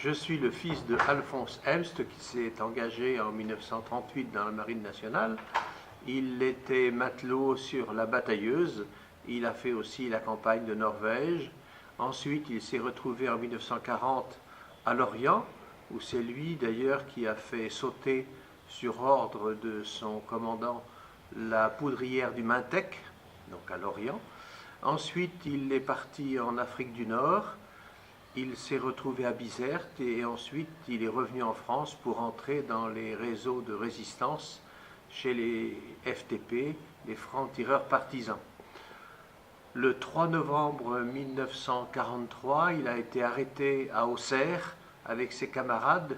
Je suis le fils de Alphonse Elst qui s'est engagé en 1938 dans la Marine nationale. Il était matelot sur la Batailleuse. Il a fait aussi la campagne de Norvège. Ensuite, il s'est retrouvé en 1940 à Lorient, où c'est lui d'ailleurs qui a fait sauter sur ordre de son commandant la poudrière du Mintec, donc à Lorient. Ensuite, il est parti en Afrique du Nord. Il s'est retrouvé à Bizerte et ensuite il est revenu en France pour entrer dans les réseaux de résistance chez les FTP, les francs-tireurs partisans. Le 3 novembre 1943, il a été arrêté à Auxerre avec ses camarades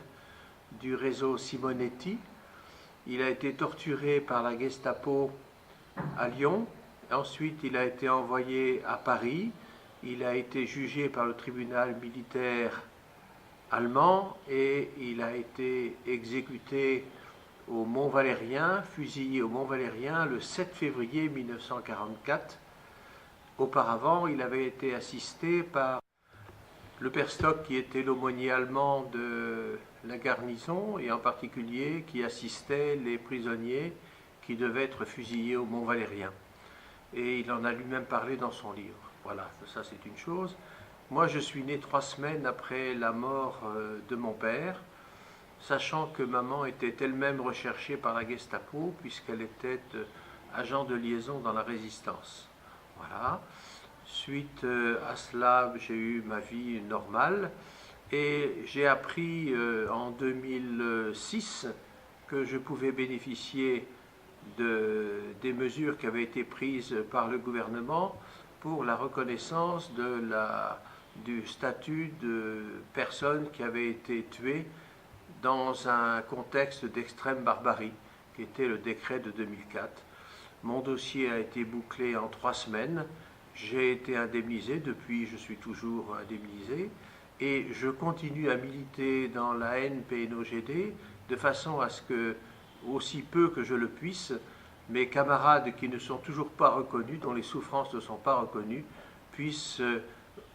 du réseau Simonetti. Il a été torturé par la Gestapo à Lyon. Ensuite, il a été envoyé à Paris. Il a été jugé par le tribunal militaire allemand et il a été exécuté au Mont-Valérien, fusillé au Mont-Valérien le 7 février 1944. Auparavant, il avait été assisté par le père Stock qui était l'aumônier allemand de la garnison et en particulier qui assistait les prisonniers qui devaient être fusillés au Mont-Valérien. Et il en a lui-même parlé dans son livre. Voilà, ça c'est une chose. Moi je suis né 3 semaines après la mort de mon père, sachant que maman était elle-même recherchée par la Gestapo puisqu'elle était agent de liaison dans la résistance. Voilà. Suite à cela, j'ai eu ma vie normale et j'ai appris en 2006 que je pouvais bénéficier des mesures qui avaient été prises par le gouvernement pour la reconnaissance du statut de personnes qui avaient été tuées dans un contexte d'extrême barbarie, qui était le décret de 2004. Mon dossier a été bouclé en 3 semaines. J'ai été indemnisé, depuis je suis toujours indemnisé, et je continue à militer dans la NPNOGD de façon à ce que, aussi peu que je le puisse, mes camarades qui ne sont toujours pas reconnus, dont les souffrances ne sont pas reconnues, puissent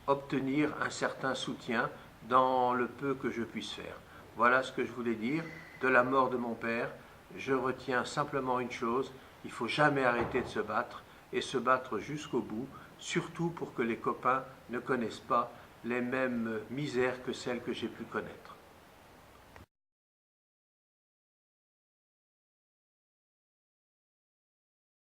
obtenir un certain soutien dans le peu que je puisse faire. Voilà ce que je voulais dire. De la mort de mon père, je retiens simplement une chose, il ne faut jamais arrêter de se battre et se battre jusqu'au bout, surtout pour que les copains ne connaissent pas les mêmes misères que celles que j'ai pu connaître.